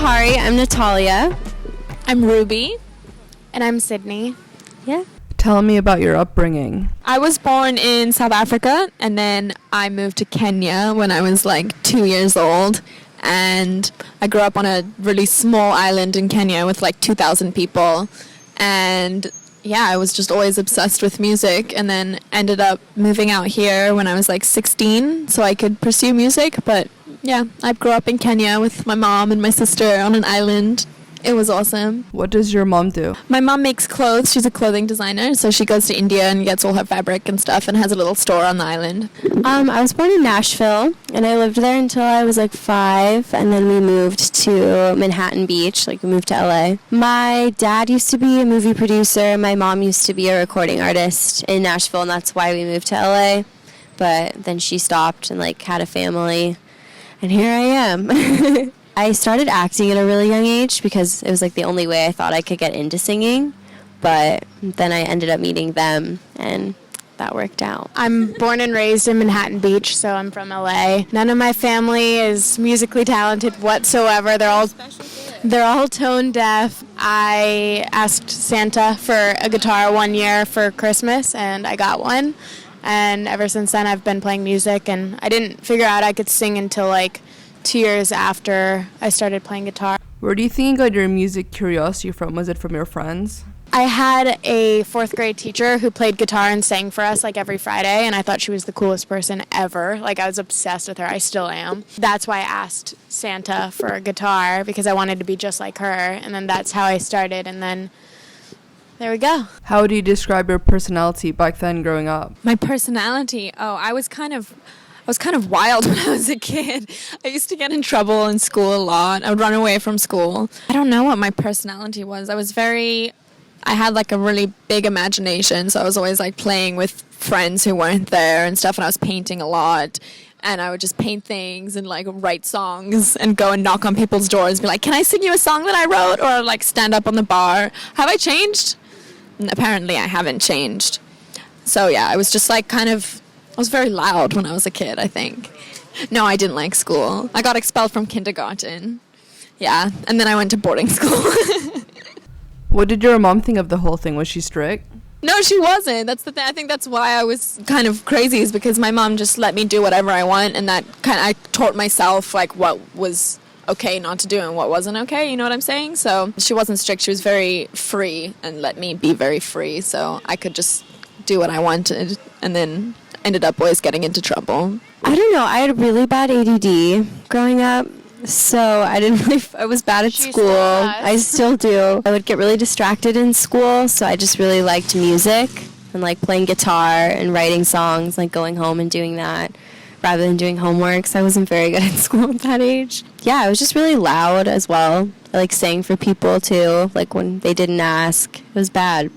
Bahari. I'm Natalia. I'm Ruby. And I'm Sydney. Yeah. Tell me about your upbringing. I was born in South Africa, and then I moved to Kenya when I was like 2 years old. And I grew up on a really small island in Kenya with like 2,000 people. And yeah, I was just always obsessed with music, and then ended up moving out here when I was like 16 so I could pursue music. But yeah, I grew up in Kenya with my mom and my sister on an island. It was awesome. What does your mom do? My mom makes clothes. She's a clothing designer, so she goes to India and gets all her fabric and stuff and has a little store on the island. I was born in Nashville, and I lived there until I was like 5, and then we moved to Manhattan Beach, like we moved to LA. My dad used to be a movie producer. My mom used to be a recording artist in Nashville, and that's why we moved to LA. But then she stopped and like had a family, and here I am. I started acting at a really young age because it was like the only way I thought I could get into singing, but then I ended up meeting them and that worked out. I'm born and raised in Manhattan Beach, so I'm from LA. None of my family is musically talented whatsoever. They're all tone deaf. I asked Santa for a guitar one year for Christmas, and I got one. And ever since then, I've been playing music, and I didn't figure out I could sing until like 2 years after I started playing guitar. Where do you think you got your music curiosity from? Was it from your friends? I had a 4th grade teacher who played guitar and sang for us like every Friday, and I thought she was the coolest person ever. Like, I was obsessed with her. I still am. That's why I asked Santa for a guitar, because I wanted to be just like her, and then that's how I started, and then there we go. How do you describe your personality back then growing up? My personality? Oh, I was kind of wild when I was a kid. I used to get in trouble in school a lot. I would run away from school. I don't know what my personality was. I had like a really big imagination, so I was always like playing with friends who weren't there and stuff, and I was painting a lot. And I would just paint things and like write songs and go and knock on people's doors and be like, can I sing you a song that I wrote? Or like stand up on the bar. Have I changed? And apparently I haven't changed. So yeah, I was just like I was very loud when I was a kid, I think. No, I didn't like school. I got expelled from kindergarten. Yeah, and then I went to boarding school. What did your mom think of the whole thing? Was she strict? No, she wasn't. That's the thing. I think that's why I was kind of crazy, is because my mom just let me do whatever I want, and I taught myself like what was okay not to do and what wasn't okay, you know what I'm saying? So she wasn't strict. She was very free and let me be very free, so I could just do what I wanted, and then ended up always getting into trouble. I don't know. I had really bad ADD growing up, so I was bad at school. I still do. I would get really distracted in school, so I just really liked music and like playing guitar and writing songs, like going home and doing that rather than doing homework, so I wasn't very good at school at that age. Yeah, I was just really loud as well. I like sang for people too, like when they didn't ask. It was bad.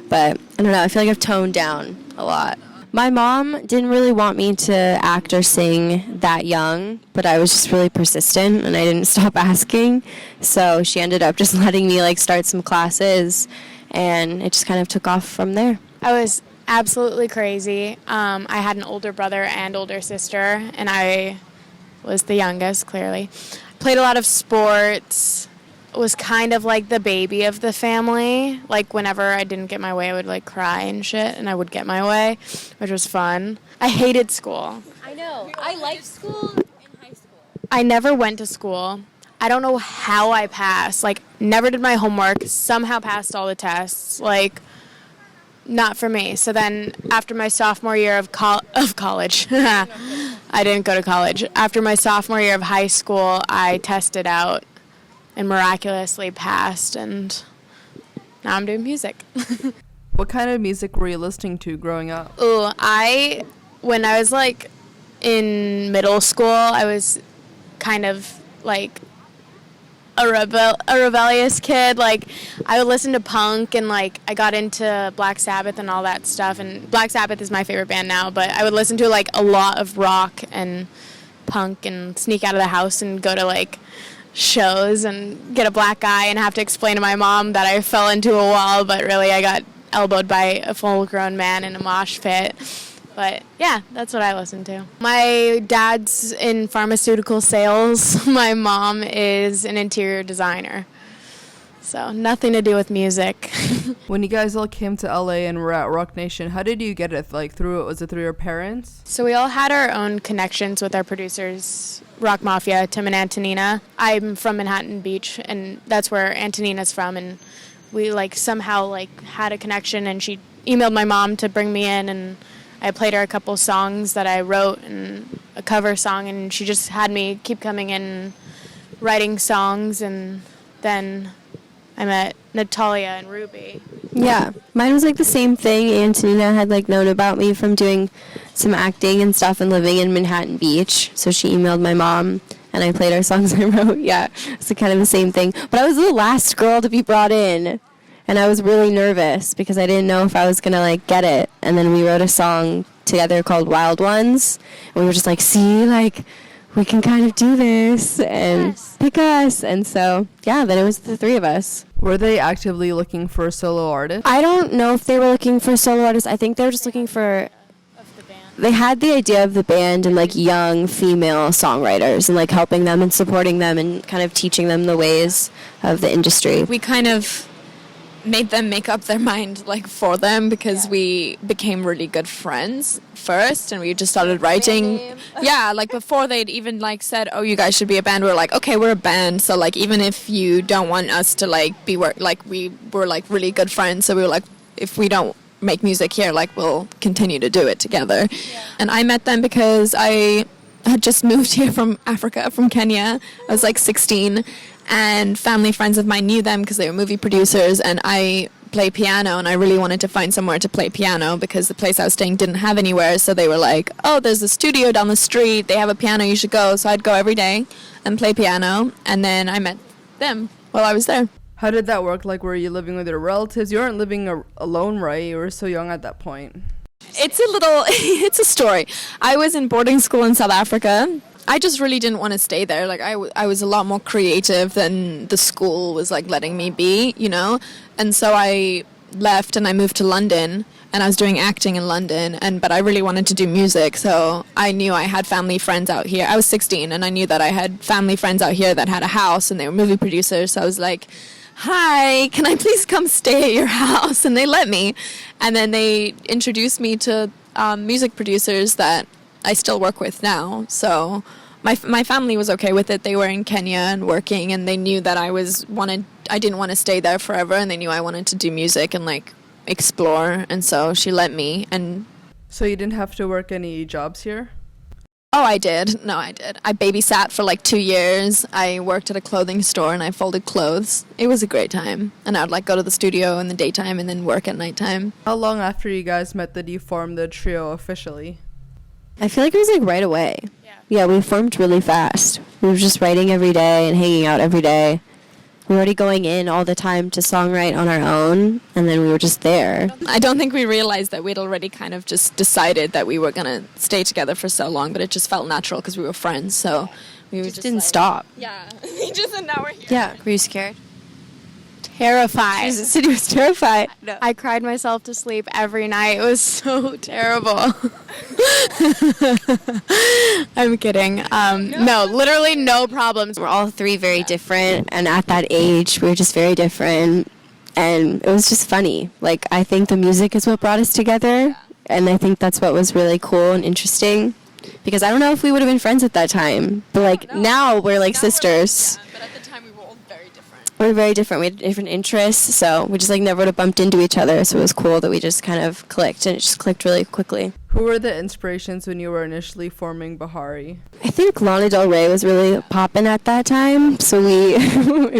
But I don't know, I feel like I've toned down a lot. My mom didn't really want me to act or sing that young, but I was just really persistent and I didn't stop asking. So she ended up just letting me like start some classes, and it just kind of took off from there. I was absolutely crazy. I had an older brother and older sister, and I was the youngest, clearly. Played a lot of sports. Was kind of like the baby of the family. Like whenever I didn't get my way, I would like cry and shit, and I would get my way, which was fun. I hated school. I know. I liked school in high school. I never went to school. I don't know how I passed. Like, never did my homework. Somehow passed all the tests. Like, not for me. So then, after my sophomore year of college, I didn't go to college. After my sophomore year of high school, I tested out and miraculously passed, and now I'm doing music. What kind of music were you listening to growing up? Ooh, when I was like in middle school, I was kind of like a rebellious kid. Like, I would listen to punk, and like I got into Black Sabbath and all that stuff, and Black Sabbath is my favorite band now, but I would listen to like a lot of rock and punk and sneak out of the house and go to like shows and get a black eye and have to explain to my mom that I fell into a wall, but really I got elbowed by a full-grown man in a mosh pit. But yeah, that's what I listen to. My dad's in pharmaceutical sales. My mom is an interior designer. So nothing to do with music. When you guys all came to LA and were at Rock Nation, how did you get it? Was it through your parents? So we all had our own connections with our producers, Rock Mafia, Tim and Antonina. I'm from Manhattan Beach, and that's where Antonina's from, and we somehow had a connection, and she emailed my mom to bring me in, and I played her a couple songs that I wrote and a cover song, and she just had me keep coming in writing songs, and then I met Natalia and Ruby. Yeah, mine was the same thing. Antonina had known about me from doing some acting and stuff and living in Manhattan Beach, so she emailed my mom and I played her songs I wrote. Yeah, it's kind of the same thing. But I was the last girl to be brought in, and I was really nervous because I didn't know if I was gonna get it. And then we wrote a song together called Wild Ones, and we were just see, we can kind of do this and pick us. And so, yeah, then it was the three of us. Were they actively looking for a solo artist? I don't know if they were looking for solo artists. I think they were just looking for... They had the idea of the band and young female songwriters and helping them and supporting them and kind of teaching them the ways of the industry. We kind of made them make up their mind for them because we became really good friends first, and we just started writing. Yeah, before they'd even said, oh, you guys should be a band, we were okay, we're a band, so even if you don't want us to be we were really good friends, so we were if we don't make music here, we'll continue to do it together. And I met them because I had just moved here from Africa, from Kenya. I was 16, and family friends of mine knew them because they were movie producers, and I play piano, and I really wanted to find somewhere to play piano because the place I was staying didn't have anywhere. So they were oh, there's a studio down the street, they have a piano, you should go. So I'd go every day and play piano, and then I met them while I was there. How did that work? Were you living with your relatives? You weren't living alone, right? You were so young at that point. It's a story. I was in boarding school in South Africa. I just really didn't want to stay there. I was a lot more creative than the school was letting me be, And so I left and I moved to London, and I was doing acting in London, but I really wanted to do music, so I knew I had family friends out here. I was 16, and I knew that I had family friends out here that had a house, and they were movie producers, so I was hi, can I please come stay at your house? And they let me. And then they introduced me to music producers that I still work with now. So my family was okay with it. They were in Kenya and working, and they knew that I didn't want to stay there forever, and they knew I wanted to do music and explore. And so she let me. And so you didn't have to work any jobs here? Oh, I did. No, I did. I babysat for 2 years. I worked at a clothing store and I folded clothes. It was a great time. And I would go to the studio in the daytime and then work at nighttime. How long after you guys met did you form the trio officially? I feel it was right away. Yeah, we formed really fast. We were just writing every day and hanging out every day. We were already going in all the time to songwrite on our own, and then we were just there. I don't think we realized that we'd already kind of just decided that we were going to stay together for so long, but it just felt natural because we were friends, so we were just didn't stop. Yeah, we just, and now we're here. Yeah. Were you scared? Terrified. Sidney was terrified. No. I cried myself to sleep every night. It was so terrible. I'm kidding. No, literally no problems. We're all three very different, and at that age, we were just very different, and it was just funny. I think the music is what brought us together, and I think that's what was really cool and interesting, because I don't know if we would have been friends at that time, but now we're sisters. But at the time, we were all very different. We were very different. We had different interests, so we just never would have bumped into each other, so it was cool that we just kind of clicked, and it just clicked really quickly. Who were the inspirations when you were initially forming Bahari? I think Lana Del Rey was really poppin' at that time, so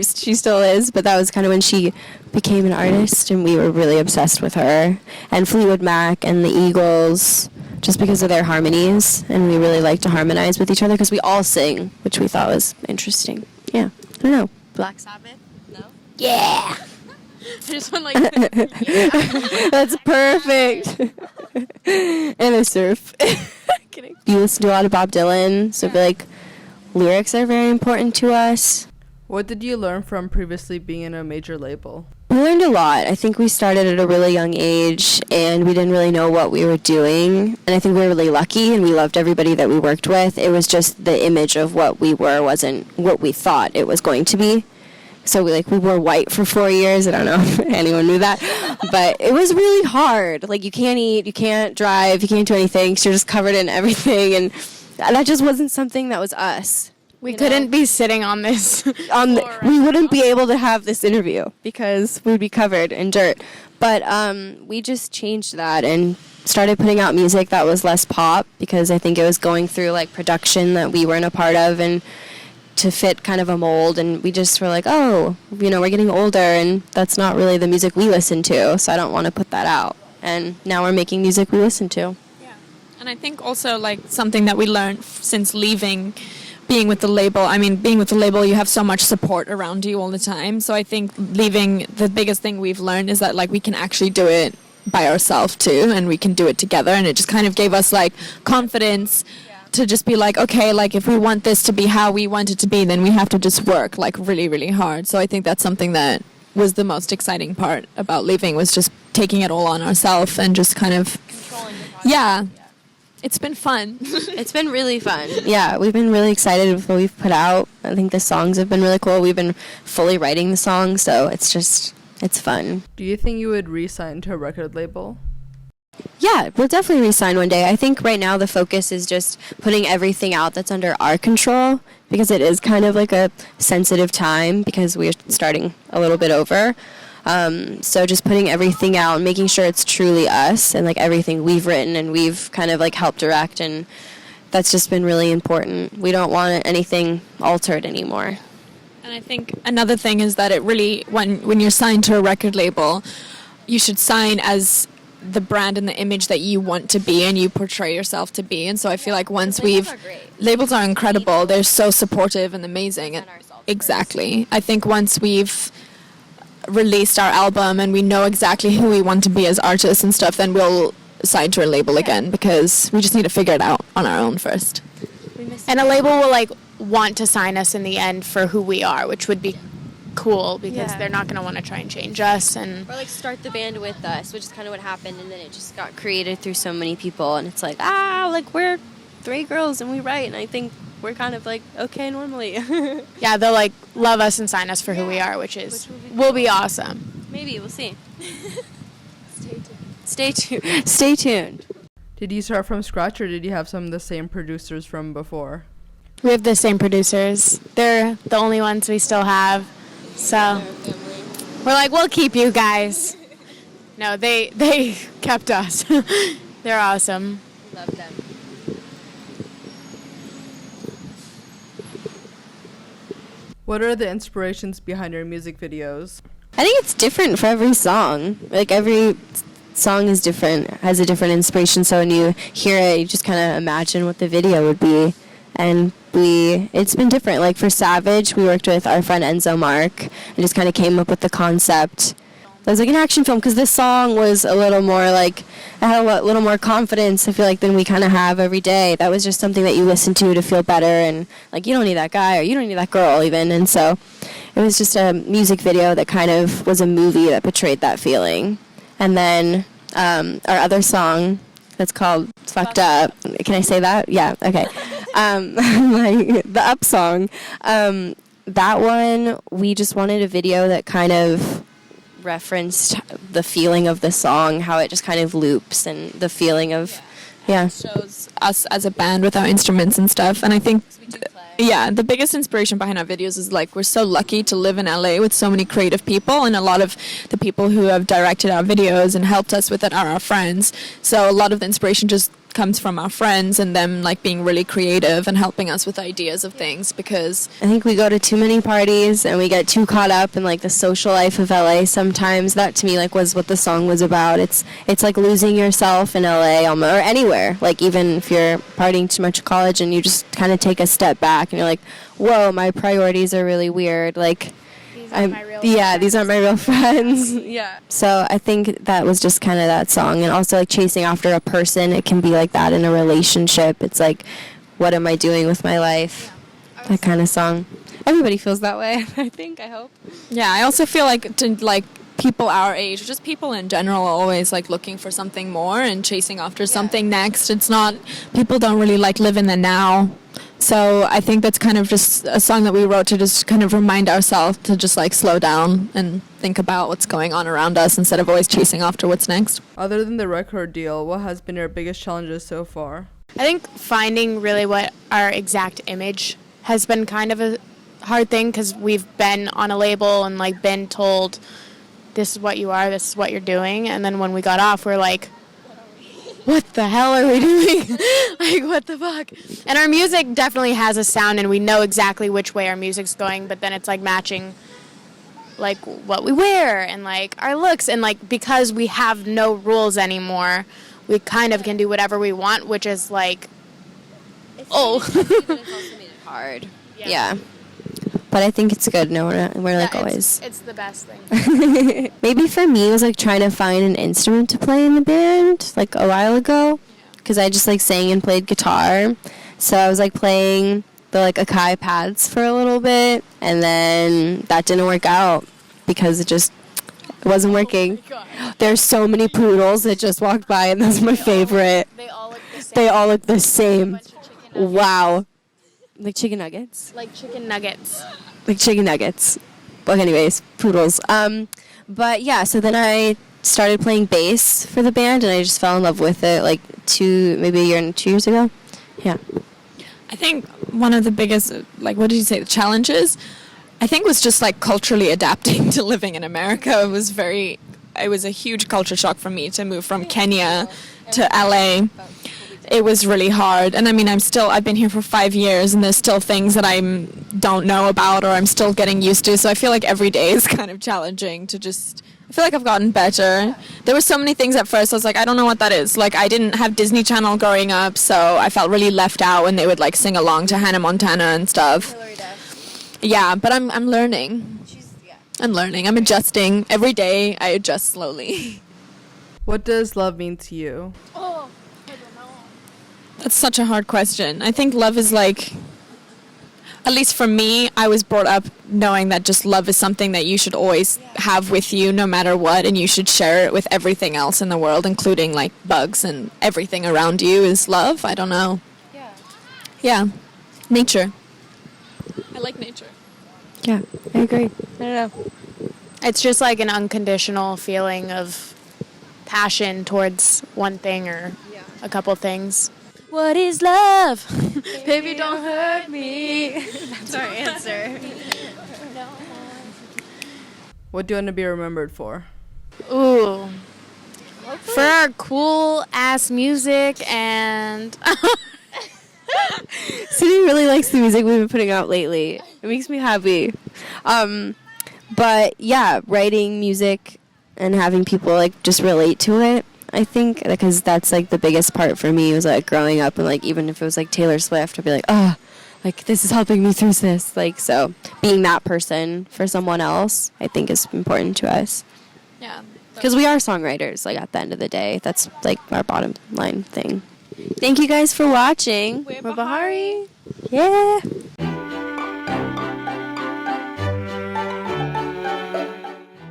she still is, but that was kind of when she became an artist, and we were really obsessed with her. And Fleetwood Mac and the Eagles, just because of their harmonies, and we really like to harmonize with each other because we all sing, which we thought was interesting. Yeah, I don't know. Black Sabbath? No? Yeah! I just went That's perfect. And a surf. Kidding. You listen to a lot of Bob Dylan, so I feel lyrics are very important to us. What did you learn from previously being in a major label? We learned a lot. I think we started at a really young age, and we didn't really know what we were doing. And I think we were really lucky, and we loved everybody that we worked with. It was just the image of what we were wasn't what we thought it was going to be. So we wore white for 4 years. I don't know if anyone knew that, but it was really hard. Like, you can't eat, you can't drive, you can't do anything. So you're just covered in everything, and that just wasn't something that was us. We couldn't be sitting on this. We wouldn't be able to have this interview because we'd be covered in dirt. But we just changed that and started putting out music that was less pop, because I think it was going through like production that we weren't a part of, and to fit kind of a mold. And we just were like, oh, we're getting older, and that's not really the music we listen to, so I don't want to put that out. And now we're making music we listen to. Yeah. And I think also like something that we learned since being with the label, you have so much support around you all the time. So I think leaving, the biggest thing we've learned is that like we can actually do it by ourselves too, and we can do it together. And it just kind of gave us like confidence to just be like, okay, like if we want this to be how we want it to be, then we have to just work like really, really hard. So I think that's something that was the most exciting part about leaving, was just taking it all on ourselves and just kind of controlling the project. Yeah. It's been fun. It's been really fun. Yeah, we've been really excited with what we've put out. I think the songs have been really cool. We've been fully writing the songs, so it's fun. Do you think you would re-sign to a record label? Yeah, we'll definitely re-sign one day. I think right now the focus is just putting everything out that's under our control, because it is kind of like a sensitive time because we're starting a little bit over. So just putting everything out and making sure it's truly us and like everything we've written and we've kind of like helped direct, and that's just been really important. We don't want anything altered anymore. And I think another thing is that it really, when you're signed to a record label, you should sign as the brand and the image that you want to be and you portray yourself to be. And so I feel like once labels are incredible. They're so supportive and amazing. Exactly. I think once we've released our album and we know exactly who we want to be as artists and stuff, then we'll sign to a label again, because we just need to figure it out on our own first. And a label will like want to sign us in the end for who we are, which would be cool, because they're not going to want to try and change us, and or like start the band with us, which is kind of what happened, and then it just got created through so many people, and it's like like we're 3 girls and we write, and I think we're kind of like okay normally. Yeah, they'll like love us and sign us for who we are, which will be awesome. Maybe we'll see. Stay tuned. Did you start from scratch, or did you have some of the same producers from before? We have the same producers. They're the only ones we still have. So we're like, we'll keep you guys. No, they kept us. They're awesome. Love them. What are the inspirations behind your music videos? I think it's different for every song. Like every song is different, has a different inspiration. So when you hear it, you just kind of imagine what the video would be. And it's been different. Like for Savage, we worked with our friend Enzo Mark and just kind of came up with the concept. It was like an action film, because this song was a little more like, I had a little more confidence, I feel like, than we kind of have every day. That was just something that you listen to feel better, and like you don't need that guy or you don't need that girl even. And so it was just a music video that kind of was a movie that portrayed that feeling. And then our other song that's called Fucked Up. Can I say that? Yeah, okay. The Up song. That one, we just wanted a video that kind of referenced the feeling of the song, how it just kind of loops, and the feeling of, shows us as a band with our instruments and stuff. And I think, the biggest inspiration behind our videos is like we're so lucky to live in LA with so many creative people, and a lot of the people who have directed our videos and helped us with it are our friends. So a lot of the inspiration just comes from our friends and them like being really creative and helping us with ideas of things, because I think we go to too many parties and we get too caught up in like the social life of LA sometimes. That to me like was what the song was about. It's like losing yourself in LA or anywhere, like even if you're partying too much at college and you just kind of take a step back and you're like, whoa, my priorities are really weird, like these aren't my real friends. Yeah. So I think that was just kind of that song. And also like chasing after a person, it can be like that in a relationship. It's like, what am I doing with my life? That kind of song. Everybody feels that way, I think, I hope. Yeah, I also feel like to like people our age, just people in general, are always like looking for something more and chasing after something next. It's not, people don't really like live in the now. So I think that's kind of just a song that we wrote to just kind of remind ourselves to just like slow down and think about what's going on around us instead of always chasing after what's next. Other than the record deal, what has been your biggest challenges so far? I think finding really what our exact image has been kind of a hard thing, because we've been on a label and like been told this is what you are, this is what you're doing, and then when we got off we're like, what the hell are we doing? Like, what the fuck? And our music definitely has a sound and we know exactly which way our music's going, but then it's like matching like what we wear and like our looks, and like because we have no rules anymore, we kind of can do whatever we want, which is like, It's also made it hard. Yeah. But I think it's good. No, we're like always. It's the best thing. Maybe for me, it was like trying to find an instrument to play in the band, like a while ago, because I just like sang and played guitar. So I was like playing the like Akai pads for a little bit, and then that didn't work out because it wasn't working. There's so many poodles that just walked by, and that's my favorite. They all look the same. They all look the same. Wow. Like chicken nuggets? Like chicken nuggets. Like chicken nuggets. But anyways, poodles. But yeah, so then I started playing bass for the band, and I just fell in love with it like maybe a year and 2 years ago. Yeah. I think one of the biggest, like, what did you say, the challenges, I think was just like culturally adapting to living in America. It was a huge culture shock for me to move from Kenya to LA. It was really hard. And I mean, I've been here for 5 years, and there's still things that I don't know about or I'm still getting used to. So I feel like every day is kind of challenging to just, I feel like I've gotten better. There were so many things at first I was like, I don't know what that is. Like, I didn't have Disney Channel growing up, so I felt really left out when they would like sing along to Hannah Montana and stuff. Yeah, but I'm learning. I'm learning. I'm adjusting. Every day I adjust slowly. What does love mean to you? That's such a hard question. I think love is like, at least for me, I was brought up knowing that just love is something that you should always have with you no matter what, and you should share it with everything else in the world, including like bugs and everything around you is love. I don't know. Yeah. Nature. I like nature. Yeah, I agree. I don't know. It's just like an unconditional feeling of passion towards one thing or a couple things. What is love? Baby, don't hurt me. That's our answer. What do you want to be remembered for? Ooh. For our cool ass music and Sidney really likes the music we've been putting out lately. It makes me happy. But yeah, writing music and having people like just relate to it, I think, because that's like the biggest part for me was like growing up, and like even if it was like Taylor Swift, I'd be like, oh, like this is helping me through this. Like, so being that person for someone else, I think is important to us. Yeah. Because we are songwriters, like at the end of the day. That's like our bottom line thing. Thank you guys for watching. We're Bahari. Yeah.